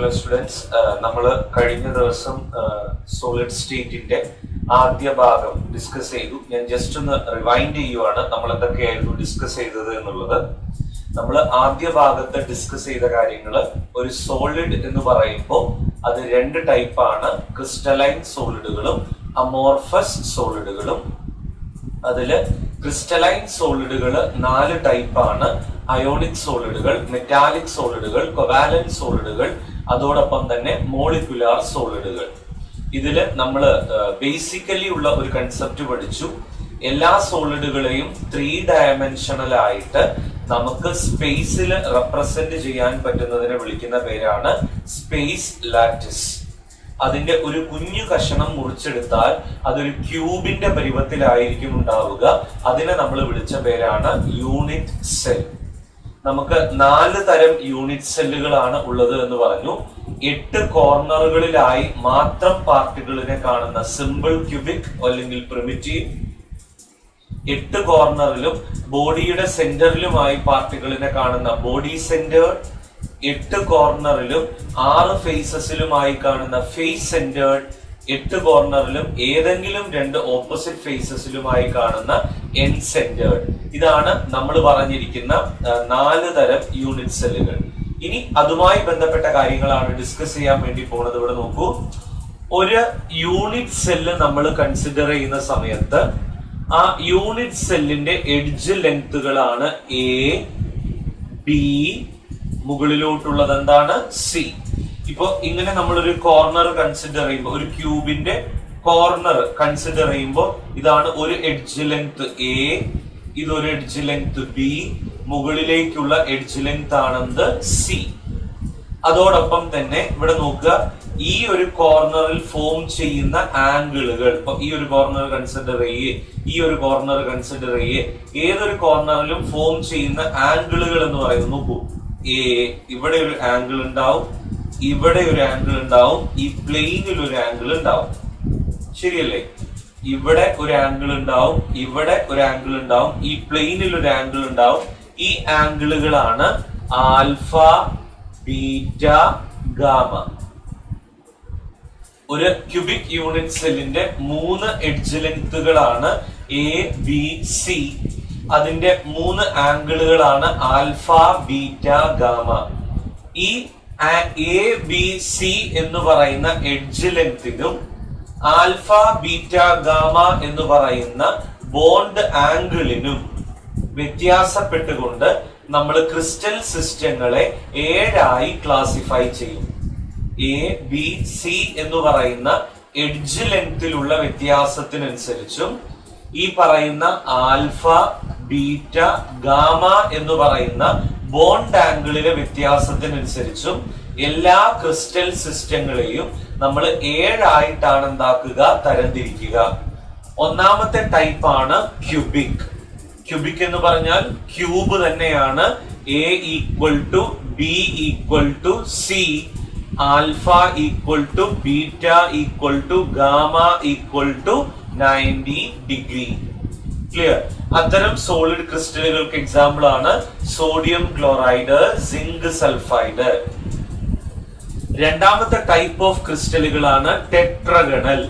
Hello students, നമ്മൾ കഴിഞ്ഞ ദിവസം സോളിഡ് സ്റ്റേറ്റിന്റെ ആദ്യ ഭാഗം ഡിസ്കസ് ചെയ്തു. ഞാൻ ജസ്റ്റ് ഒന്ന് റിവൈൻഡ് ചെയ്യുവാണ് നമ്മൾ എന്തൊക്കെയായിരുന്നു ഡിസ്കസ് ചെയ്തത് എന്നുള്ളത്. നമ്മൾ ആദ്യ ഭാഗത്ത് ഡിസ്കസ് ചെയ്ത കാര്യങ്ങൾ, ഒരു സോളിഡ് എന്ന് പറയുമ്പോൾ അത് രണ്ട് ടൈപ്പാണ്, ക്രിസ്റ്റലൈൻ സോളിഡുകളും അമോർഫസ് സോളിഡുകളും. അതില് ക്രിസ്റ്റലൈൻ സോളിഡുകൾ 4 ടൈപ്പാണ്: അയോണിക് സോളിഡുകൾ, മെറ്റാലിക് സോളിഡുകൾ, കൊവാലന്റ് സോളിഡുകൾ, അതോടൊപ്പം തന്നെ മോളിക്കുലാർ സോളിഡുകൾ. ഇതില് നമ്മൾ ബേസിക്കലി ഉള്ള ഒരു കൺസെപ്റ്റ് പഠിച്ചു. എല്ലാ സോളിഡുകളെയും 3 ഡയമെൻഷണൽ ആയിട്ട് നമുക്ക് സ്പേസിൽ റെപ്രസെന്റ് ചെയ്യാൻ പറ്റുന്നതിനെ വിളിക്കുന്ന പേരാണ് സ്പേസ് ലാറ്റിസ്. അതിന്റെ ഒരു കുഞ്ഞു കഷണം മുറിച്ചെടുത്താൽ അതൊരു ക്യൂബിന്റെ പരുവത്തിലായിരിക്കും ഉണ്ടാവുക. അതിനെ നമ്മൾ വിളിച്ച പേരാണ് യൂണിറ്റ് സെൽ. നമുക്ക് 4 തരം യൂണിറ്റ് സെല്ലുകളാണ് ഉള്ളത് എന്ന് പറഞ്ഞു. 8 കോർണറുകളിലായി മാത്രം പാർട്ടിക്കിളിനെ കാണുന്ന സിമ്പിൾ ക്യൂബിക് അല്ലെങ്കിൽ പ്രിമിറ്റീവ്, 8 കോർണറിലും ബോഡിയുടെ സെന്ററിലുമായി പാർട്ടിക്കിളിനെ കാണുന്ന ബോഡി സെന്റേർഡ്, 8 കോർണറിലും 6 ഫേസസിലുമായി കാണുന്ന ഫേസ് സെന്റേർഡ്, 8 കോർണറിലും ഏതെങ്കിലും 2 ഓപ്പോസിറ്റ് ഫേസസിലുമായി കാണുന്ന എൻ സെന്റേർഡ്. ഇതാണ് നമ്മൾ പറഞ്ഞിരിക്കുന്ന 4 തരം യൂണിറ്റ് സെല്ലുകൾ. ഇനി അതുമായി ബന്ധപ്പെട്ട കാര്യങ്ങളാണ് ഡിസ്കസ് ചെയ്യാൻ വേണ്ടി പോകുന്നത്. ഇവിടെ നോക്കൂ, ഒരു യൂണിറ്റ് സെല്ല് നമ്മൾ കൺസിഡർ ചെയ്യുന്ന സമയത്ത് ആ യൂണിറ്റ് സെല്ലിന്റെ എഡ്ജ് ലെങ്തുകളാണ് എ, ബി, മുകളിലോട്ടുള്ളത് എന്താണ് സി. ഇപ്പൊ ഇങ്ങനെ നമ്മളൊരു കോർണർ കൺസിഡർ ചെയ്യുമ്പോൾ, ഒരു ക്യൂബിന്റെ കോർണർ കൺസിഡർ ചെയ്യുമ്പോൾ ഇതാണ് ഒരു എഡ്ജ് ലെങ്ത് എ, ഇതൊരു എഡ്ജ് ലെങ്ത് ബി, മുകളിലേക്കുള്ള എഡ്ജ് ലെങ്ത് ആണെന്ത് സി. അതോടൊപ്പം തന്നെ ഇവിടെ നോക്കുക, ഈ ഒരു കോർണറിൽ ഫോം ചെയ്യുന്ന ആംഗിളുകൾ, ഇപ്പൊ ഈ ഒരു കോർണർ കൺസിഡർ ചെയ്യേ, ഈ ഒരു കോർണർ കൺസിഡർ ചെയ്യേ, ഏതൊരു കോർണറിലും ഫോം ചെയ്യുന്ന ആംഗിളുകൾ എന്ന് പറയുന്നത് നോക്കൂ, എ, ഇവിടെ ഒരു ആംഗിൾ ഉണ്ടാവും, ഇവിടെ ഒരു ആംഗിൾ ഉണ്ടാവും, ഈ പ്ലെയിനിൽ ഒരു ആംഗിൾ ഉണ്ടാവും, ശരിയല്ലേ? ഇവിടെ ഒരു ആംഗിൾ ഉണ്ടാവും, ഇവിടെ ഒരു ആംഗിൾ ഉണ്ടാവും, ഈ പ്ലെയിനിൽ ഒരു ആംഗിൾ ഉണ്ടാവും. ഈ ആംഗിളുകളാണ് ആൽഫ, ബീറ്റ, ഗാമ. ഒരു ക്യൂബിക് യൂണിറ്റ് സെല്ലിന്റെ 3 എഡ്ജ് ലെങ്തുകളാണ് എ, ബി, സി. അതിന്റെ 3 ആംഗിളുകളാണ് ആൽഫ, ബീറ്റ, ഗാമ. ഈ എ, ബി, സി എന്ന് പറയുന്ന എഡ്ജ് ലെങ്തിനും ആൽഫ, ബീറ്റ, ഗാമ എന്ന് പറയുന്ന ബോണ്ട് ആംഗിളിനും വ്യത്യാസപ്പെട്ടുകൊണ്ട് നമ്മൾ ക്രിസ്റ്റൽ സിസ്റ്റങ്ങളെ 7 ആയി ക്ലാസിഫൈ ചെയ്യും. എ, ബി, സി എന്ന് പറയുന്ന എഡ്ജ് ലെങ്തിലുള്ള വ്യത്യാസത്തിനനുസരിച്ചും ഈ പറയുന്ന ആൽഫ, ബീറ്റ, ഗാമ എന്ന് പറയുന്ന ബോണ്ട് ആംഗിളിലെ വ്യത്യാസത്തിനനുസരിച്ചും എല്ലാ ക്രിസ്റ്റൽ സിസ്റ്റങ്ങളെയും നമ്മൾ 7 ആയിട്ടാണ് എന്താക്കുക, തരംതിരിക്കുക. ഒന്നാമത്തെ ടൈപ്പാണ് ക്യൂബിക്. ക്യൂബിക് എന്ന് പറഞ്ഞാൽ ക്യൂബ് തന്നെയാണ്. A equal to B equal to C, alpha equal to beta equal to gamma equal to 90 degree. Clear? അത്തരം സോളിഡ് ക്രിസ്റ്റലുകൾക്ക് എക്സാമ്പിൾ ആണ് സോഡിയം ക്ലോറൈഡ്, സിങ്ക് സൾഫൈഡ്. രണ്ടാമത്തെ ടൈപ്പ് ഓഫ് ക്രിസ്റ്റലുകളാണ് ടെട്രഗണൽ.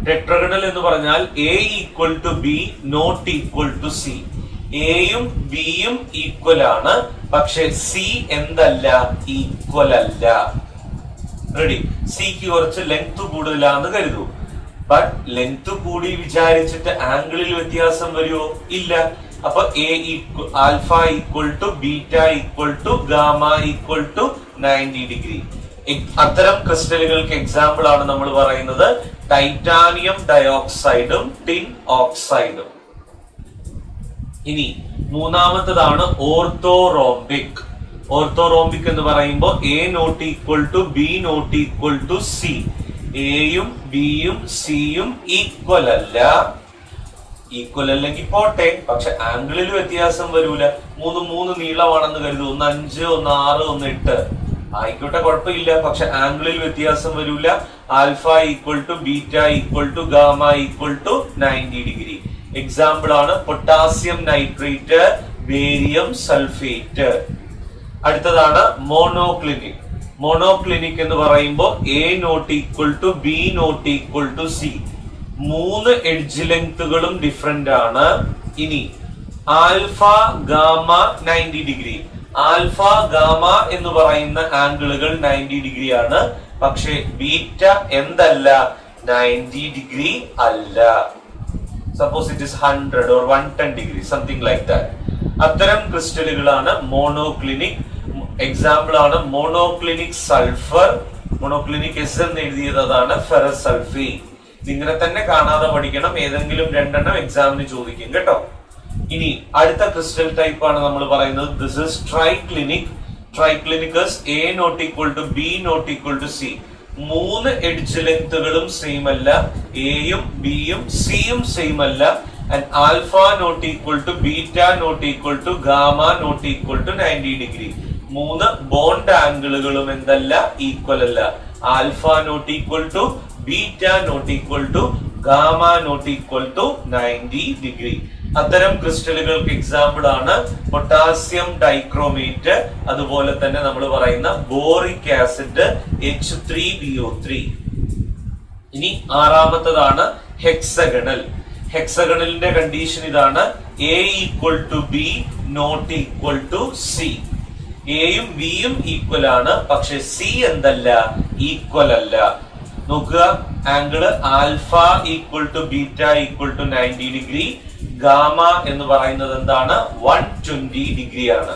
ടെട്രഗണൽ എന്ന് പറഞ്ഞാൽ A equal to B not equal to C. എയും ബിയും equal ആണ്, പക്ഷെ സി എന്തല്ല, ഈക്വൽ അല്ല. റെഡി? സിക്ക് കുറച്ച് ലെങ്ത് കൂടുതലാന്ന് കരുതൂ. ബട്ട് ലെങ്ത് കൂടി വിചാരിച്ചിട്ട് ആംഗിളിൽ വ്യത്യാസം വരുമോ? ഇല്ല. അപ്പൊ alpha equal to beta equal to gamma equal to 90 degree. അത്തരം ക്രിസ്റ്റലുകൾക്ക് എക്സാമ്പിൾ ആണ് നമ്മൾ പറയുന്നത് ടൈറ്റാനിയം ഡയോക്സൈഡും ടിൻ ഓക്സൈഡും. ഇനി മൂന്നാമത്തതാണ് ഓർത്തോറോംബിക്. ഓർത്തോറോംബിക് എന്ന് പറയുമ്പോൾ A not equal to B not equal to C. എയും ബിയും സിയും ഈക്വൽ അല്ല. ഈക്വൽ അല്ലെങ്കിൽ പോട്ടെ, പക്ഷെ ആംഗിളിൽ വ്യത്യാസം വരൂല. 3 നീളമാണെന്ന് കരുതൂ, ഒന്ന് 5, ഒന്ന് 6, ഒന്ന് 8 ആയിക്കോട്ടെ, കുഴപ്പമില്ല. പക്ഷെ ആംഗിളിൽ വ്യത്യാസം വരൂല. Alpha equal to beta equal to gamma equal to 90 degree. Example ആണ് പൊട്ടാസ്യം നൈട്രേറ്റ്, ബേരിയം സൾഫേറ്റ്. അടുത്തതാണ് മോണോക്ലിനിക്. മോണോക്ലിനിക് എന്ന് പറയുമ്പോൾ A not equal to B not equal to C. 3 edge ലെങ്തുകളും ഡിഫറെന്റ് ആണ്. ഇനി alpha gamma 90 degree. Alpha gamma എന്ന് പറയുന്ന ആംഗിളുകൾ 90 degree ആണ്. പക്ഷെ ബീറ്റ എന്തല്ല, 90 ഡിഗ്രി അല്ല. Suppose it is 100 or 110 degree, something like that. അത്തരം ക്രിസ്റ്റലുകളാണ് മോണോക്ലിനിക്. എക്സാമ്പിൾ ആണ് മോണോക്ലിനിക് സൾഫർ. മോണോക്ലിനിക് എസ് എന്ന് എഴുതിയതാണ് ഫെറസ് സൾഫേറ്റ്. ഇങ്ങനെ തന്നെ കാണാതെ പഠിക്കണം. ഏതെങ്കിലും 2 എണ്ണം എക്സാമിന് ചോദിക്കും കേട്ടോ. ഇനി അടുത്ത ക്രിസ്റ്റൽ ടൈപ്പ് ആണ് നമ്മൾ പറയുന്നത്. This is triclinic. Triclinic A not equal to B not equal to C. 3 edge ലെങ്തുകളും സെയിം അല്ല. എയും ബിയും സിയും സെയിം അല്ല. And alpha not equal to beta not equal to gamma not equal to 90 degree. 3 bond ആംഗിളുകളും എന്തല്ല, equal അല്ല. Alpha not equal to beta not equal to gamma not equal to 90 degree. അത്തരം ക്രിസ്റ്റലുകൾക്ക് എക്സാമ്പിൾ ആണ് potassium dichromate, അതുപോലെ തന്നെ നമ്മൾ പറയുന്ന ബോറിക് ആസിഡ് H3BO3. ഇനി ആറാമത്തതാണ് ഹെക്സഗണൽ. ഹെക്സഗണലിന്റെ കണ്ടീഷൻ ഇതാണ്, A equal to B not equal to C. എയും ബിയും ഈക്വൽ ആണ്, പക്ഷെ സി എന്തല്ല, ഈക്വൽ അല്ല. നോക്കുക, angle alpha equal to beta equal to 90 degree. Gamma എന്ന് പറയുന്നത് എന്താണ്, 120 ഡിഗ്രി ആണ്.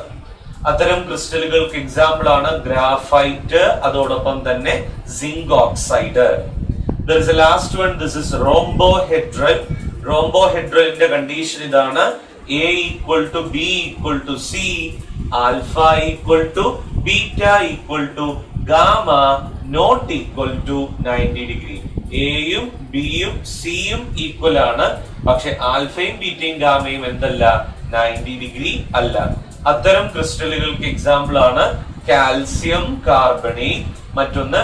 അത്തരം ക്രിസ്റ്റലുകൾക്ക് എക്സാമ്പിൾ ആണ് ഗ്രാഫൈറ്റ്, അതോടൊപ്പം തന്നെ zinc oxide. There is a last one. This is rhombohedral. Rhombohedralന്റെ കണ്ടീഷൻ ഇതാണ്, A equal to B equal to C, alpha equal to beta equal to gamma not equal to 90 degree. എയും ബിയും സിയും equal ആണ്, പക്ഷെ ആൽഫയും ബീറ്റയും ഗാമയും എന്തല്ല, 90 ഡിഗ്രി അല്ല. അത്തരം ക്രിസ്റ്റലുകൾക്ക് എക്സാമ്പിൾ ആണ് കാൽസ്യം കാർബണേറ്റ്, മറ്റൊന്ന്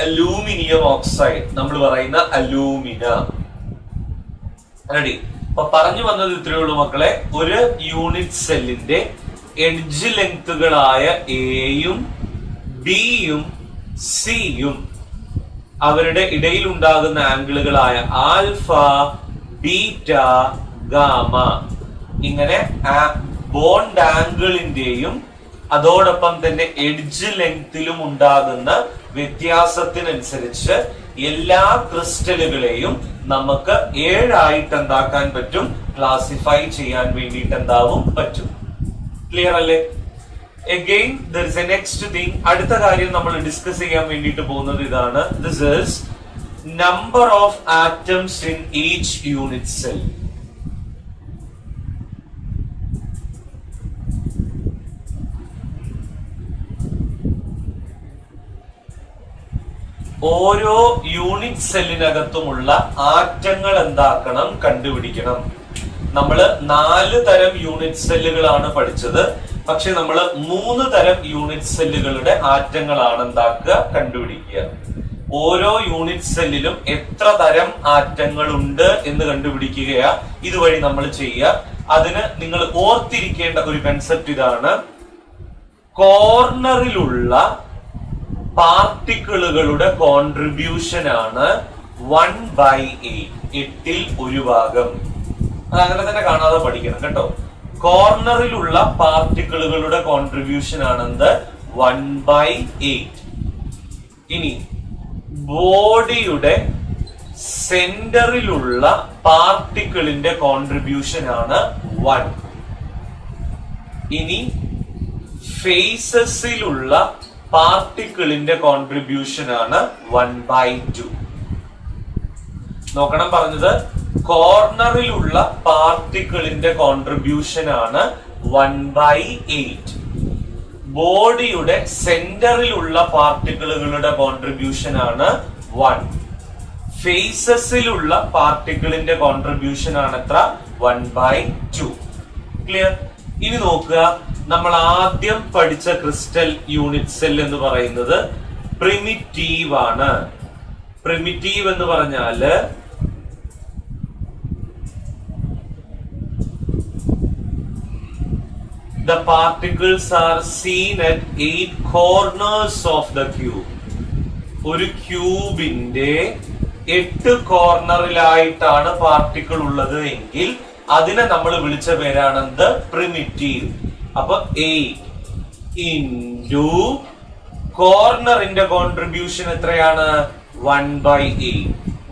അലൂമിനിയം ഓക്സൈഡ്, നമ്മൾ പറയുന്ന അലൂമിന. റെഡി? അപ്പൊ പറഞ്ഞു വന്നത് ഇത്രയേ ഉള്ളൂ മക്കളെ. ഒരു യൂണിറ്റ് സെല്ലിന്റെ എഡ്ജ് ലെങ്തുകളായ എയും ബിയും സിയും അവരുടെ ഇടയിൽ ഉണ്ടാകുന്ന ആംഗിളുകളായ ആൽഫ ബീറ്റ ഗാമ, ഇങ്ങനെ ബോണ്ട് ആംഗിളിന്റെയും അതോടൊപ്പം തന്നെ എഡ്ജ് ലെങ്തിലും ഉണ്ടാകുന്ന വ്യത്യാസത്തിനനുസരിച്ച് എല്ലാ ക്രിസ്റ്റലുകളെയും നമുക്ക് 7 ആയിട്ട് എന്താക്കാൻ പറ്റും, ക്ലാസിഫൈ ചെയ്യാൻ വേണ്ടിയിട്ട് എന്താവും പറ്റും. ക്ലിയർ അല്ലേ? Again, there is a next thing. അടുത്ത കാര്യം നമ്മൾ ഡിസ്കസ് ചെയ്യാൻ വേണ്ടിയിട്ട് പോകുന്നത് ഇതാണ്. This is number of atoms in each unit cell. ഓരോ യൂണിറ്റ് സെല്ലിനകത്തുമുള്ള ആറ്റങ്ങൾ എന്താക്കണം, കണ്ടുപിടിക്കണം. നമ്മള് 4 തരം യൂണിറ്റ് സെല്ലുകളാണ് പഠിച്ചത്. പക്ഷെ നമ്മൾ 3 തരം യൂണിറ്റ് സെല്ലുകളുടെ ആറ്റങ്ങളാണ് എന്താക്കുക, കണ്ടുപിടിക്കുക. ഓരോ യൂണിറ്റ് സെല്ലിലും എത്ര തരം ആറ്റങ്ങൾ ഉണ്ട് എന്ന് കണ്ടുപിടിക്കുകയാ ഇതുവഴി നമ്മൾ ചെയ്യുക. അതിന് നിങ്ങൾ ഓർത്തിരിക്കേണ്ട ഒരു കൺസെപ്റ്റ് ഇതാണ്, കോർണറിലുള്ള പാർട്ടിക്കിളുകളുടെ കോൺട്രിബ്യൂഷൻ ആണ് 1/8, 8ൽ 1 ഭാഗം. അത് അങ്ങനെ തന്നെ കാണാതെ പഠിക്കണം കേട്ടോ. കോർണറിലുള്ള പാർട്ടിക്കിളുകളുടെ കോൺട്രിബ്യൂഷൻ ആണെന്ത്, 1/8. ഇനി ബോഡിയുടെ സെന്ററിലുള്ള പാർട്ടിക്കിളിന്റെ കോൺട്രിബ്യൂഷൻ ആണ് 1. ഇനി ഫേസസിലുള്ള പാർട്ടിക്കിളിന്റെ കോൺട്രിബ്യൂഷൻ ആണ് 1/2. നോക്കണം, പറഞ്ഞത് കോർണറിലുള്ള പാർട്ടിക്കിളിന്റെ കോൺട്രിബ്യൂഷൻ ആണ് 1/8. ബോഡിയുടെ സെന്ററിലുള്ള പാർട്ടിക്കിളുകളുടെ കോൺട്രിബ്യൂഷൻ ആണ് 1. ഫേസസിലുള്ള പാർട്ടിക്കിളിന്റെ കോൺട്രിബ്യൂഷൻ ആണ് എത്ര, 1/2. ക്ലിയർ? ഇനി നോക്കുക, നമ്മൾ ആദ്യം പഠിച്ച ക്രിസ്റ്റൽ യൂണിറ്റ് സെൽ എന്ന് പറയുന്നത് പ്രിമിറ്റീവ് ആണ്. പ്രിമിറ്റീവ് എന്ന് പറഞ്ഞാല് the particles are seen at 8 corners of the cube. ഒരു ക്യൂബിന്റെ 8 കോർണറിലായിട്ടാണ് പാർട്ടിക്കിൾ ഉള്ളത് എങ്കിൽ അതിനെ നമ്മൾ വിളിച്ച പേരാണെന്ത്? പ്രിമിറ്റീവ്. അപ്പൊ 8 ഇൻറ്റു കോർണറിന്റെ കോൺട്രിബ്യൂഷൻ എത്രയാണ്? 1/8.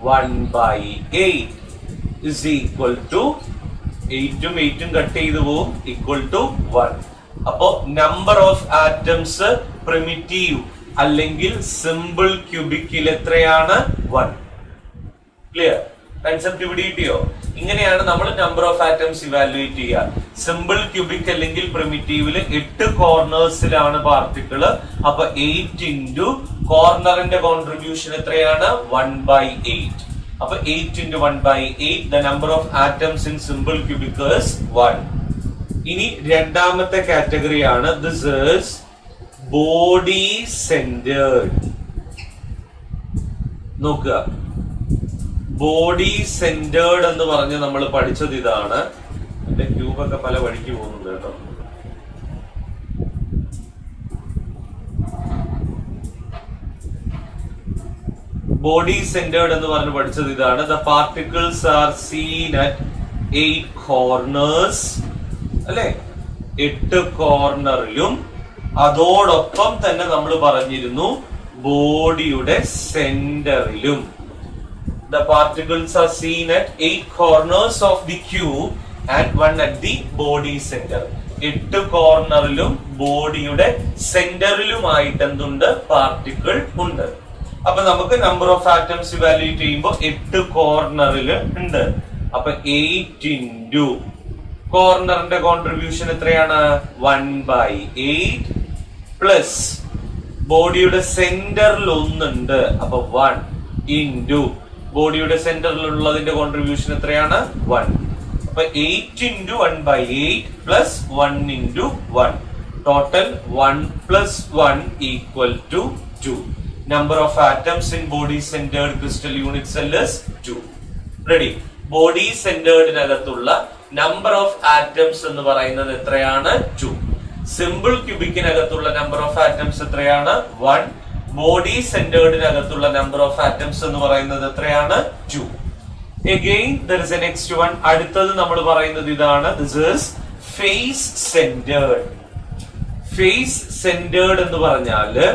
1/8 is equal to 8ഉം 8ഉം കട്ട് ചെയ്തു പോവും, ഈക്വൽ ടു 1. അപ്പോ നമ്പർ ഓഫ് ആറ്റംസ് പ്രിമിറ്റീവ് അല്ലെങ്കിൽ സിമ്പിൾ ക്യൂബിക്കിൽ എത്രയാണ്? 1. ക്ലിയർ? കൺസെപ്റ്റ് ഇവിടെ കിട്ടിയോ? ഇങ്ങനെയാണ് നമ്മൾ നമ്പർ ഓഫ് ആറ്റംസ് ഇവാലുവേറ്റ് ചെയ്യുക. സിമ്പിൾ ക്യൂബിക് അല്ലെങ്കിൽ പ്രിമിറ്റീവില് 8 കോർണേഴ്സിലാണ് പാർട്ടിക്കിള്. അപ്പൊ 8 ഇൻറ്റു കോർണറിന്റെ കോൺട്രിബ്യൂഷൻ എത്രയാണ്? 1/8. അപ്പൊ 8 into 1/8, the number of atoms in simple cubic is 1. ഇനി രണ്ടാമത്തെ കാറ്റഗറി ആണ്, this is body centered. നോക്കുക, ബോഡി സെന്റേർഡ് എന്ന് പറഞ്ഞ് നമ്മൾ പഠിച്ചത് ഇതാണ്. എന്റെ ക്യൂബൊക്കെ പല വഴിക്ക് പോകുന്നുണ്ട് കേട്ടോ. ബോഡി സെന്റേർഡ് എന്ന് പറഞ്ഞ് പഠിച്ചത് ഇതാണ്. The particles are seen at 8 corners, അല്ലെ? 8 കോർണറിലും അതോടൊപ്പം തന്നെ നമ്മൾ പറഞ്ഞിരുന്നു ബോഡിയുടെ സെന്ററിലും. The particles are seen at 8 corners of the cube and 1 at the body center. 8 കോർണറിലും ബോഡിയുടെ സെന്ററിലുമായിട്ട് എന്തുണ്ട്? പാർട്ടിക്കിൾ ഉണ്ട്. അപ്പൊ നമുക്ക് നമ്പർ ഓഫ് ആറ്റംസ് ഇവാലുവേറ്റ് ചെയ്യുമ്പോൾ 8 കോർണറിൽ ഉണ്ട്. അപ്പൊ 8 ഇൻറ്റു കോർണറിന്റെ കോൺട്രിബ്യൂഷൻ എത്രയാണ്? 1/8 പ്ലസ് ബോഡിയുടെ സെന്ററിൽ ഒന്നുണ്ട്. അപ്പൊ 1 ഇൻറ്റു ബോഡിയുടെ സെന്ററിലുള്ളതിന്റെ കോൺട്രിബ്യൂഷൻ എത്രയാണ്? 1. അപ്പൊ 8 into 1/8 plus 1 into 1. Total 1 plus 1 equal to 2. Number of atoms in body centered crystal unit cell is 2. Ready? Body centeredനകത്തുള്ള number of atoms എന്ന് പറയുന്നത് എത്രയാണ്? 2. സിമ്പിൾ ക്യൂബിക്കിനകത്തുള്ള number of atoms എത്രയാണ്? 1. ബോഡി സെന്റേർഡിനകത്തുള്ള number of atoms എന്ന് പറയുന്നത് എത്രയാണ്? 2. Again there is a next one. അടുത്തത് നമ്മൾ പറയുന്നത് ഇതാണ്. This is face centered. Face centered എന്ന് പറഞ്ഞാല്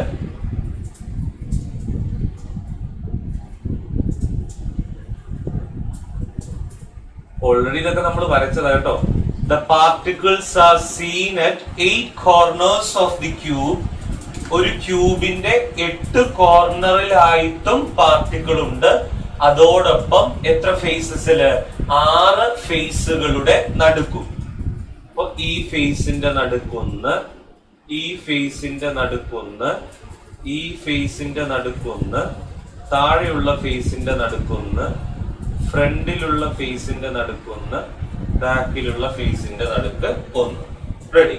ഓൾറെഡി ഇതൊക്കെ നമ്മൾ വരച്ചതാ കേട്ടോ. The particles are seen at 8 corners of the cube. ഒരു ക്യൂബിന്റെ 8 കോർണറിലായിട്ടും പാർട്ടിക്കിൾ ഉണ്ട്. അതോടൊപ്പം എത്ര ഫേസസില്? 6 ഫേസുകളുടെ നടുക്കും. അപ്പൊ ഈ ഫേസിന്റെ നടുക്കൊന്ന്, ഈ ഫേസിന്റെ നടുക്കൊന്ന്, ഈ ഫേസിന്റെ നടുക്കൊന്ന്, താഴെയുള്ള ഫേസിന്റെ നടുക്കൊന്ന്, ഫ്രണ്ടിലുള്ള ഫേസിന്റെ നടുക്കൊന്ന്, ബാക്കിലുള്ള ഫേസിന്റെ നടുക്ക് ഒന്ന്. റെഡി?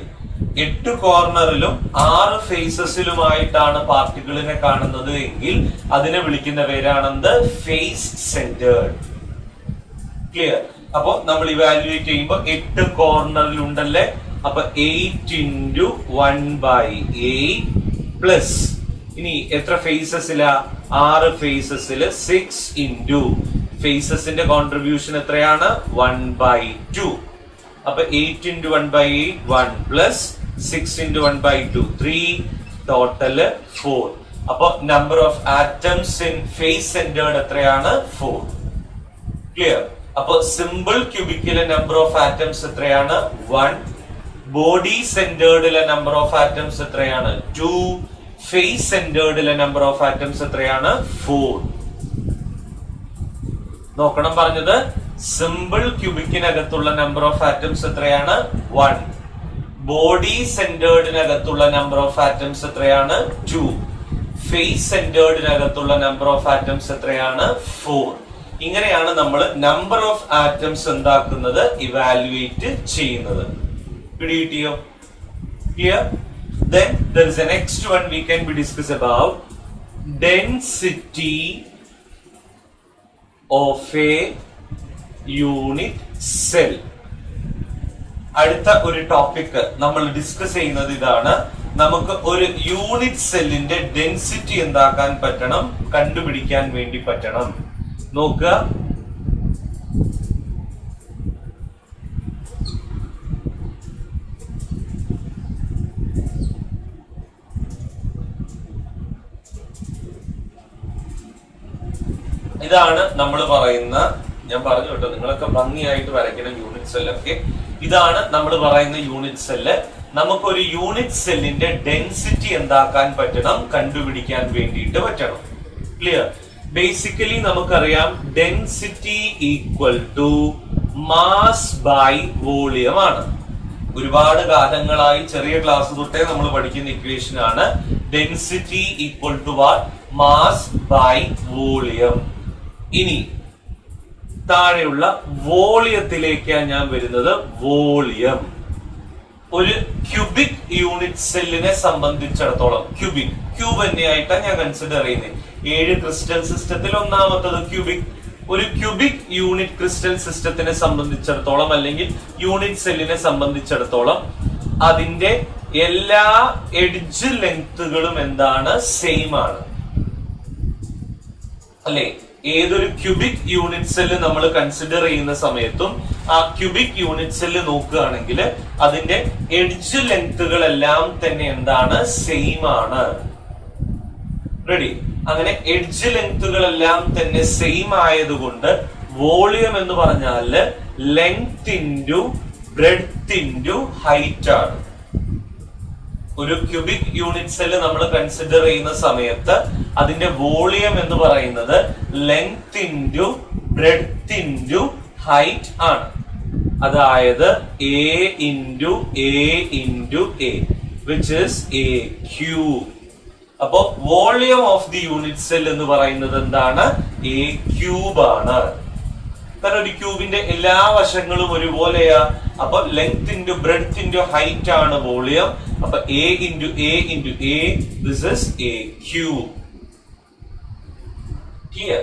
8 കോർണറിലും 6 ഫേസസിലുമായിട്ടാണ് പാർട്ടിക്കിളിനെ കാണുന്നത് എങ്കിൽ അതിനെ വിളിക്കുന്ന പേരാണെന്ത്? Face centred. ക്ലിയർ? അപ്പൊ നമ്മൾ ഇവാലുവേറ്റ് ചെയ്യുമ്പോൾ 8 കോർണറിൽ ഉണ്ടല്ലേ. അപ്പൊ 8 ഇൻറ്റു 1/8 പ്ലസ് ഇനി എത്ര ഫേസസിലാ? 6 ഫേസസില് 6 ഇൻറ്റു ഫേസസിന്റെ കോൺട്രിബ്യൂഷൻ എത്രയാണ്? 1/2. അപ്പൊ 8 ഇൻറ്റു 1/8 1 പ്ലസ് 6 ഇൻറ്റു 1/2 3, ടോട്ടല് 4. അപ്പൊ number of atoms in face centred എത്രയാണ്? 4. ക്ലിയർ? അപ്പൊ സിമ്പിൾ ക്യൂബിക്കിലെ നമ്പർ ഓഫ് ആറ്റംസ് എത്രയാണ്? 1. ബോഡി സെന്റേർഡിലെ നമ്പർ ഓഫ് ആറ്റംസ് എത്രയാണ്? 2. ഫേസ് സെന്റേർഡിലെ നമ്പർ ഓഫ് ആറ്റംസ് എത്രയാണ്? 4. നോക്കണം പറഞ്ഞത്. സിമ്പിൾ ക്യൂബിക്കിനകത്തുള്ള നമ്പർ ഓഫ് ആറ്റംസ് എത്രയാണ്? 1. ബോഡി സെന്റേർഡിനകത്തുള്ള നമ്പർ ഓഫ് ആറ്റംസ് എത്രയാണ്? 2. ഫേസ് സെന്റേർഡിനകത്തുള്ള നമ്പർ ഓഫ് ആറ്റംസ് എത്രയാണ്? 4. ഇങ്ങനെയാണ് നമ്മൾ നമ്പർ ഓഫ് ആറ്റംസ് എന്താക്കുന്നത്? ഇവാലുവേറ്റ് ചെയ്യുന്നത്. പിടികിട്ടിയോ? Clear? Then there is a next one we can be discuss about density of a unit cell. അടുത്ത ഒരു topic നമ്മൾ discuss ചെയ്യുന്നത് ഇതാണ്. നമുക്ക് ഒരു യൂണിറ്റ് സെല്ലിന്റെ ഡെൻസിറ്റി എന്താക്കാൻ പറ്റണം, കണ്ടുപിടിക്കാൻ വേണ്ടി പറ്റണം. നോക്കുക, ഇതാണ് നമ്മൾ പറയുന്ന, ഞാൻ പറഞ്ഞു കേട്ടോ നിങ്ങളൊക്കെ ഭംഗിയായിട്ട് വരയ്ക്കണം യൂണിറ്റ് സെല്ലൊക്കെ. ഇതാണ് നമ്മൾ പറയുന്ന യൂണിറ്റ് സെല്ല്. നമുക്കൊരു യൂണിറ്റ് സെല്ലിന്റെ ഡെൻസിറ്റി എന്താക്കാൻ പറ്റണം, കണ്ടുപിടിക്കാൻ വേണ്ടിയിട്ട് പറ്റണം. ക്ലിയർ? ബേസിക്കലി നമുക്കറിയാം density equal to mass by volume ആണ്. ഒരുപാട് കാലങ്ങളായി ചെറിയ ക്ലാസ് തൊട്ടേ നമ്മൾ പഠിക്കുന്ന ഇക്വേഷൻ ആണ് density equal to what? Mass by volume. ഇനി താഴെയുള്ള വോളിയത്തിലേക്കാണ് ഞാൻ വരുന്നത്. വോളിയം ഒരു ക്യൂബിക് യൂണിറ്റ് സെല്ലിനെ സംബന്ധിച്ചിടത്തോളം, ക്യൂബ് തന്നെയായിട്ടാണ് ഞാൻ കൺസിഡർ ചെയ്യുന്നത്. 7 ക്രിസ്റ്റൽ സിസ്റ്റത്തിൽ ഒന്നാമത്തത് ക്യൂബിക്. ഒരു ക്യൂബിക് യൂണിറ്റ് ക്രിസ്റ്റൽ സിസ്റ്റത്തിനെ സംബന്ധിച്ചിടത്തോളം അല്ലെങ്കിൽ യൂണിറ്റ് സെല്ലിനെ സംബന്ധിച്ചിടത്തോളം അതിന്റെ എല്ലാ എഡ്ജ് ലെങ്തുകളും എന്താണ്? സെയിം ആണ് അല്ലെ? ഏതൊരു ക്യൂബിക് യൂണിറ്റ് സെല്ല് നമ്മൾ കൺസിഡർ ചെയ്യുന്ന സമയത്തും ആ ക്യൂബിക് യൂണിറ്റ് സെല്ല് നോക്കുകയാണെങ്കിൽ അതിന്റെ എഡ്ജ് ലെങ്തുകളെല്ലാം തന്നെ എന്താണ്? സെയിം ആണ്. റെഡി? അങ്ങനെ എഡ്ജ് ലെങ്തുകളെല്ലാം തന്നെ സെയിം ആയതുകൊണ്ട് വോളിയം എന്ന് പറഞ്ഞാല് length into breadth into height ആണ്. ഒരു ക്യൂബിക് യൂണിറ്റ് സെല്ല് നമ്മൾ കൺസിഡർ ചെയ്യുന്ന സമയത്ത് അതിന്റെ വോളിയം എന്ന് പറയുന്നത് length into breadth into height ആണ്. അതായത് A into A into A which is A cube. അപ്പോ volume of the unit cell എന്ന് പറയുന്നത് എന്താണ്? എ ക്യൂബ് ആണ്. കാരണം ഒരു ക്യൂബിന്റെ എല്ലാ വശങ്ങളും ഒരുപോലെയാ. അപ്പൊ length into breadth into height ആണ് വോളിയം. അപ്പൊ A into A into A, this is A cube. Clear?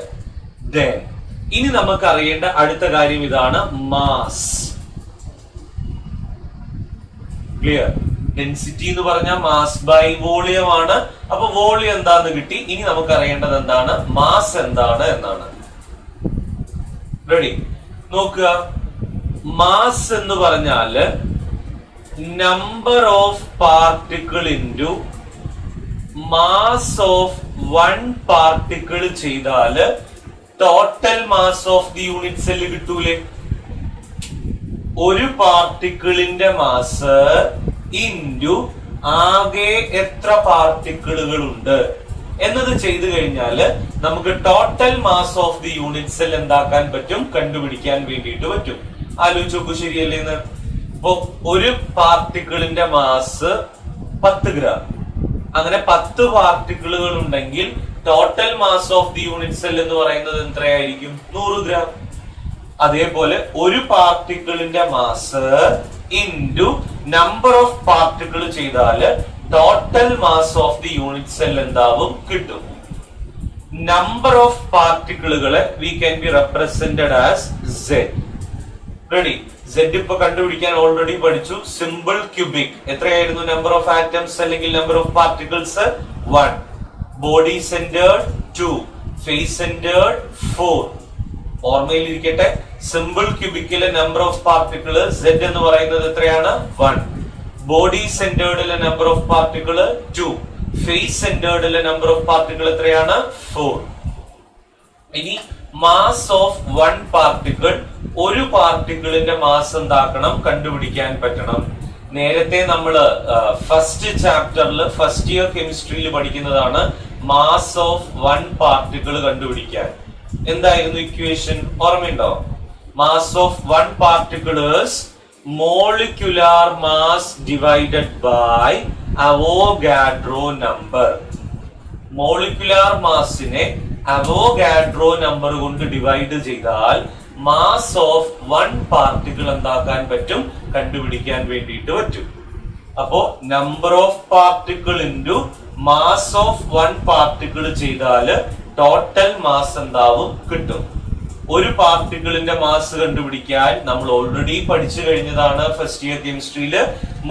Then ഇനി നമുക്ക് അറിയേണ്ട അടുത്ത കാര്യം ഇതാണ് മാസ്. ക്ലിയർ? ഡെൻസിറ്റി എന്ന് പറഞ്ഞാൽ മാസ് ബൈ വോളിയം ആണ്. അപ്പൊ വോളിയം എന്താന്ന് കിട്ടി. ഇനി നമുക്ക് അറിയേണ്ടത് എന്താണ്? മാസ് എന്താണ് എന്നാണ്. റെഡി? നോക്കുക, മാസ് എന്ന് പറഞ്ഞാല് number of particle into mass of one particle ചെയ്താല് total mass of the unit cell കിട്ടൂലേ? ഒരു പാർട്ടിക്കിളിന്റെ മാസ് ഇൻറ്റു ആകെ എത്ര പാർട്ടിക്കിളുകൾ ഉണ്ട് എന്നത് ചെയ്തു കഴിഞ്ഞാല് നമുക്ക് total mass of the unit cell എന്താക്കാൻ പറ്റും? കണ്ടുപിടിക്കാൻ വേണ്ടിയിട്ട് പറ്റും. ആലോചിച്ച് നോക്കൂ, ശരിയല്ലേ എന്ന്? ഇപ്പൊ ഒരു പാർട്ടിക്കിളിന്റെ മാസ് 10 ഗ്രാം. അങ്ങനെ 10 പാർട്ടിക്കിളുകൾ ഉണ്ടെങ്കിൽ total mass of the unit cell എന്ന് പറയുന്നത് എത്രയായിരിക്കും? 100 ഗ്രാം. അതേപോലെ ഒരു പാർട്ടിക്കിളിന്റെ mass into number of particle ചെയ്താല് total mass of the unit cell എന്താവും? കിട്ടും. നമ്പർ ഓഫ് പാർട്ടിക്കിളുകളെ we can be represented as Z. Ready? Z ഇപ്പൊ കണ്ടുപിടിക്കാൻ ഓൾറെഡി പഠിച്ചു. സിമ്പിൾ ക്യൂബിക് എത്രയായിരുന്നു? നമ്പർ ഓഫ് ആറ്റംസ് അല്ലെങ്കിൽ number of particles 1. Body centred 2. Face centred 4. ഓർമ്മയിൽ ഇരിക്കട്ടെ, സിമ്പിൾ ക്യൂബിക്കിലെ നമ്പർ ഓഫ് പാർട്ടിക്കിൾ Z എന്ന് പറയുന്നത് എത്രയാണ്? 1. ബോഡി സെന്റേർഡിലെ നമ്പർ ഓഫ് പാർട്ടിക്കിൾ 2. ഫേസ് സെന്റേർഡിലെ നമ്പർ ഓഫ് പാർട്ടിക്കിൾ എത്രയാണ്? 4. ഇനി മാസ് ഓഫ് വൺ പാർട്ടിക്കിൾ, ഒരു പാർട്ടിക്കിളിന്റെ മാസ് എന്താക്കണം? കണ്ടുപിടിക്കാൻ പറ്റണം. നേരത്തെ നമ്മൾ ഫസ്റ്റ് ചാപ്റ്ററിൽ ഫസ്റ്റ് ഇയർ കെമിസ്ട്രിയിൽ പഠിക്കുന്നതാണ് മാസ് ഓഫ് വൺ പാർട്ടിക്കിൾ കണ്ടുപിടിക്കാൻ. എന്തായിരുന്നു ഇക്വേഷൻ? ഓർമ്മയുണ്ടോ? Mass of one particle is molecular mass divided by Avogadro number. Molecular മാസിനെ അവോഗാഡ്രോ നമ്പർ കൊണ്ട് ഡിവൈഡ് ചെയ്താൽ മാസ് ഓഫ് വൺ പാർട്ടിക്കിൾ എന്താക്കാൻ പറ്റും? കണ്ടുപിടിക്കാൻ വേണ്ടിയിട്ട് പറ്റും. അപ്പോ number of particle into mass of one particle ചെയ്താല് ടോട്ടൽ മാസ് എന്താവും? കിട്ടും. ഒരു പാർട്ടിക്കിളിന്റെ മാസ് കണ്ടുപിടിക്കാൻ നമ്മൾ ഓൾറെഡി പഠിച്ചു കഴിഞ്ഞതാണ് ഫസ്റ്റ് ഇയർ കെമിസ്ട്രിയില്,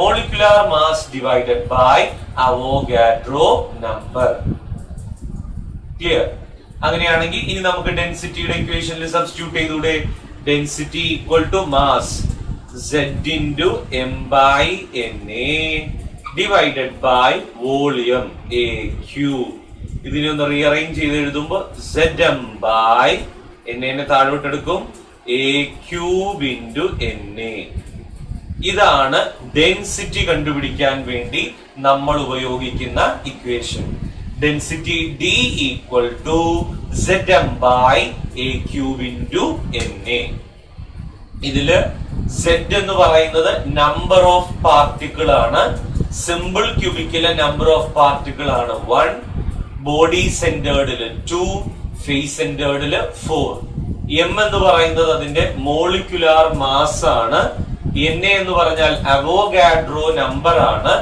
molecular mass divided by Avogadro number. Clear? അങ്ങനെയാണെങ്കിൽ ഇനി നമുക്ക് ഡെൻസിറ്റിയുടെ ഇക്വേഷനിൽ സബ്സ്റ്റിറ്റ്യൂട്ട് ചെയ്തൂടെ? Density equal to mass Z into m by Na divided by volume AQ. ഇതിനെ ഒന്ന് റീഅറേഞ്ച് ചെയ്ത് എഴുതുമ്പോൾ Zm by Na താഴോട്ട് എടുക്കും A cube into Na. ഇതാണ് ഡെൻസിറ്റി കണ്ടുപിടിക്കാൻ വേണ്ടി നമ്മൾ ഉപയോഗിക്കുന്ന equation. Density D equal to Zm by A cube into Na. ഇതില് Z എന്ന് പറയുന്നത് നമ്പർ ഓഫ് പാർട്ടിക്കിൾ ആണ്. സിമ്പിൾ ക്യൂബിക്കിലെ നമ്പർ ഓഫ് പാർട്ടിക്കിൾ ആണ് 1, ബോഡി സെന്റേർഡില് 2, ഫേസ് സെന്റേർഡില് 4. M എന്ന് പറയുന്നത് അതിന്റെ മോളിക്കുലാർ മാസ് ആണ്. Na എന്ന് പറഞ്ഞാൽ അവോഗാഡ്രോ നമ്പർ ആണ്.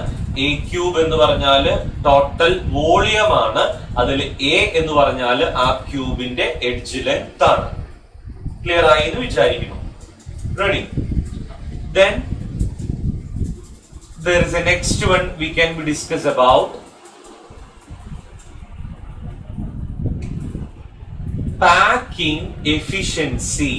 A ക്യൂബ് എന്ന് പറഞ്ഞാൽ ടോട്ടൽ വോളിയം ആണ്. അതിൽ A എന്ന് പറഞ്ഞാൽ ആ ക്യൂബിന്റെ എഡ്ജ് ലെങ്ത് ആണ്. ക്ലിയർ ആയി എന്ന് വിചാരിക്കുന്നു. Ready? Then there is a next one we can discuss about packing efficiency.